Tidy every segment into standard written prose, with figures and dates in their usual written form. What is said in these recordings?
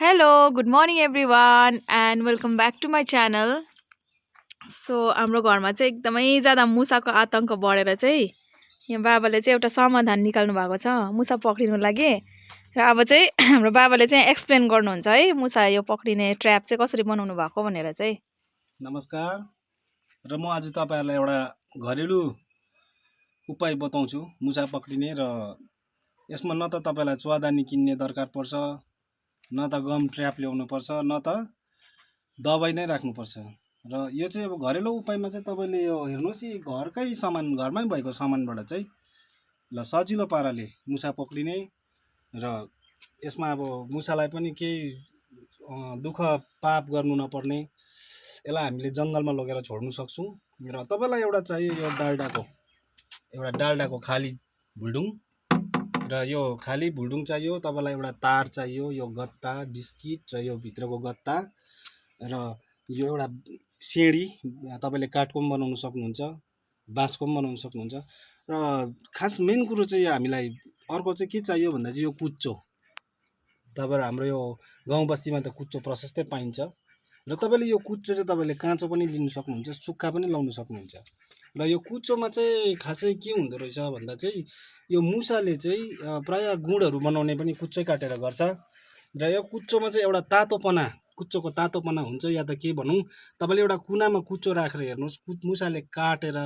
Hello, good morning everyone and welcome back to my channel. हाम्रो घरमा चाहिँ एकदमै ज्यादा मुसाको आतंक बढेर चाहिँ यहाँ बाबाले चाहिँ एउटा समाधान निकाल्नु भएको छ मुसा पक्रिनु लागि र अब चाहिँ हाम्रो बाबाले चाहिँ एक्सप्लेन गर्नुहुन्छ है मुसा यो पक्रिने ट्र्याप चाहिँ कसरी बनाउनु भएको भनेर चाहिँ। नमस्कार र म आज तपाईहरुलाई एउटा घरेलु उपाय बताउँछु मुसा पक्रिने र यसमा न त तपाईलाई चुवादानी किन्ने दरकार पर्छ न त गम ट्र्याप ल्याउनु पर्छ न त दबाई नै राख्नु पर्छ र यो चाहिँ अब घरेलु उपायमा चाहिँ तपाईले यो हेर्नुस् घरकै सामान घरमै भएको सामानबाट चाहिँ ल सजिलो पाराले मुसा पक्रिने र यसमा अब मुसालाई पनि केही दुःख पाप गर्नु नपर्ने यसलाई हामीले जंगलमा लगेर छोड्नु सक्छौं र तपाईलाई एउटा चाहियो यो डाल्डाको खाली भुल्डुङ र यो खाली भुल्डुङ चाहियो तपाईलाई एउटा तार चाहियो यो गत्ता बिस्किट र यो भित्रको गत्ता र यो एउटा सेडी तपाईले काठको पनि बनाउन सक्नुहुन्छ बाँसको पनि बनाउन सक्नुहुन्छ र खास मेन कुरो चाहिँ हामीलाई अर्को चाहिँ के चाहियो भन्दा चाहिँ यो कुच्चो तपाईहरु हाम्रो यो गाउँ बस्तीमा त कुच्चो प्रशस्तै पाइन्छ र तपाईले यो कुच्चो चाहिँ तपाईले काँचो पनि लिन सक्नुहुन्छ सुक्खा पनि लाउन सक्नुहुन्छ र यो कुच्चोमा चाहिँ खासै के हुँदो रहेछ भन्दा चाहिँ यो मुसाले चाहिँ प्राय गुडहरु बनाउने पनि कुच्चै काटेर गर्छ र यो कुच्चोमा चाहिँ एउटा तातोपना कुच्चोको तातोपना हुन्छ या त के भनौं तपाईले एउटा कुनामा कुच्चो राखेर हेर्नुस् मुसाले काटेर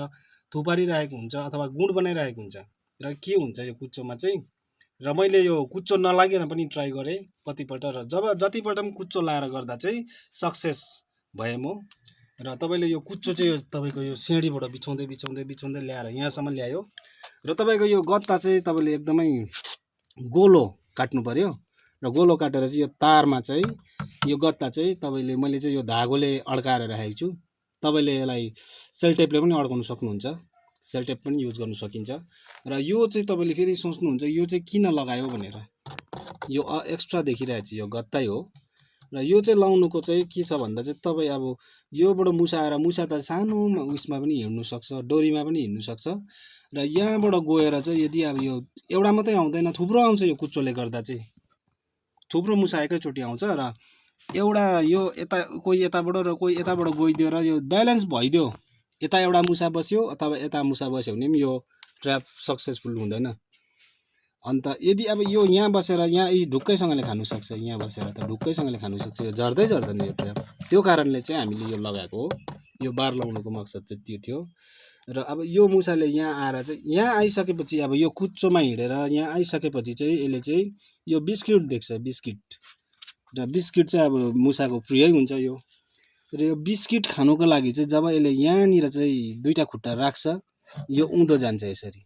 थुपारिरहेको हुन्छ अथवा गुड बनाइरहेको हुन्छ र के हुन्छ यो कुच्चोमा चाहिँ र मैले यो कुच्चो नलागेन पनि ट्राई गरे कतिपल्ट र जतिपल्ट पनि कुच्चो लाएर गर्दा चाहिँ सक्सेस भए म र तपाईले यो कुच्चो चाहिँ तपाईको यो सेडीबाट बिछाउँदै ल्याएर यहाँसम्म ल्यायो र तपाईको यो गत्ता चाहिँ तपाईले एकदमै गोलो काट्नु पर्यो र गोलो काटेर चाहिँ यो तारमा चाहिँ यो गत्ता चाहिँ तपाईले मैले चाहिँ यो धागोले अड्काएर राखेको छु तपाईले यसलाई सेलटेपले पनि अड्काउन सक्नुहुन्छ सेलटेप पनि युज गर्न सकिन्छ र यो चाहिँ तपाईले फेरि सोच्नुहुन्छ यो चाहिँ किन लगायो भनेर यो एक्स्ट्रा देखिरहेछ यो गत्तै हो र यो चाहिँ लाउनुको चाहिँ के छ भन्दा चाहिँ तपाई अब योबाट मुसा आएर मुसा त सानो उस्मा पनि हिड्नु सक्छ डोरीमा पनि हिड्नु सक्छ र यहाँबाट गएर चाहिँ यदि अब यो एउटा मात्रै आउँदैन थुप्रो आउँछ यो कुच्चोले गर्दा चाहिँ थुप्रो मुसा एकैचोटी आउँछ र एउटा यो यता कोही यताबाट र कोही यताबाट गइदियो र यो ब्यालेन्स भइदियो यता एउटा मुसा बस्यो अथवा यता मुसा बस्यो भने पनि यो ट्र्याप सक्सेसफुल हुँदैन अन्त यदि अब यो यहाँ बसेर यहाँ ढुक्कैसँगले खानु सक्छ यहाँ बसेर त ढुक्कैसँगले खानु सक्छ यो झर्दै झर्दैन यो ट्र्याप त्यो कारणले चाहिँ हामीले यो लगाएको हो यो बार लगाउनुको मकसद चाहिँ त्यो थियो र अब यो मुसाले यहाँ आएर चाहिँ यहाँ आइसकेपछि अब यो कुच्चोमा हिडेर यहाँ आइसकेपछि चाहिँ यसले चाहिँ यो बिस्किट देख्छ बिस्किट र बिस्किट चाहिँ अब मुसाको प्रियै हुन्छ यो र यो बिस्किट खानुको लागि चाहिँ जब यसले यहाँनिर चाहिँ दुईटा खुट्टा राख्छ यो उँधो जान्छ यसरी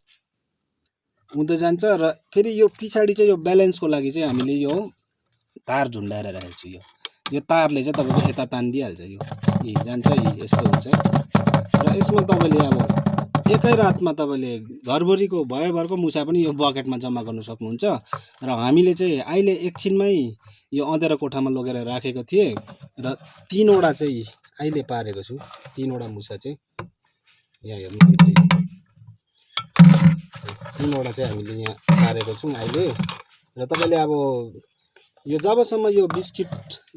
उँधो जान्छ र फेरि यो पछाडी चाहिँ यो ब्यालेन्सको लागि चाहिँ हामीले यो तार झुन्डाएर राखेको छु यो तारले चाहिँ तपाईको यता तान्दिहाल्छ यो जान्छ यस्तो हुन्छ र यसमा तपाईले अब एकै रातमा तपाईले घरभरिको भयभरको मुसा पनि यो बकेटमा जम्मा गर्न सक्नुहुन्छ र हामीले चाहिँ अहिले एकछिनमै यो अँधेरो कोठामा लगेर राखेको थिए र 3 वटा चाहिँ अहिले पारेको छु 3 वटा मुसा चाहिँ यहाँ हेर्नु 3 वटा चाहिँ हामीले यहाँ पारेको छौं अहिले र तपाईले अब यो जबसम्म यो बिस्किट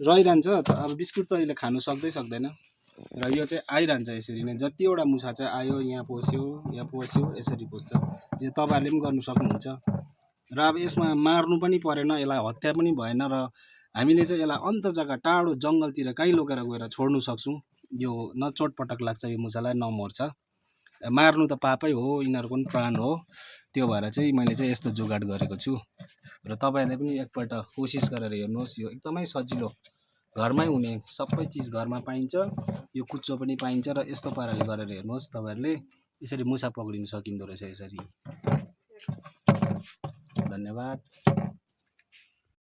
रहिरहन्छ अब बिस्किट त अहिले खानु सक्दैन र यो चाहिँ आइरहन्छ यसरी नै जतिवटा मुसा चाहिँ आयो यहाँ पस्यो यसरी पस्छ जे तपाईहरुले पनि गर्न सक्नुहुन्छ र अब यसमा मार्नु पनि परेन यसलाई हत्या पनि भएन र हामीले चाहिँ यसलाई अन्त जग्गा टाढो जंगलतिर कहीँ लगेर गएर छोड्नु सक्छौं यो न चोटपटक लाग्छ यो मुसालाई न मर्छ मार्नु त पापै हो यिनीहरुको पनि प्राण हो त्यो भएर चाहिँ मैले चाहिँ यस्तो जुगाड गरेको छु र तपाईहरुले पनि एकपल्ट कोसिस गरेर हेर्नुहोस् यो एकदमै सजिलो घरमै हुने सबै चीज घरमा पाइन्छ यो कुच्चो पनि पाइन्छ र यस्तो पाराले गरेर हेर्नुहोस् तपाईहरुले यसरी मुसा पक्रिन सकिन्दो रहेछ यसरी धन्यवाद।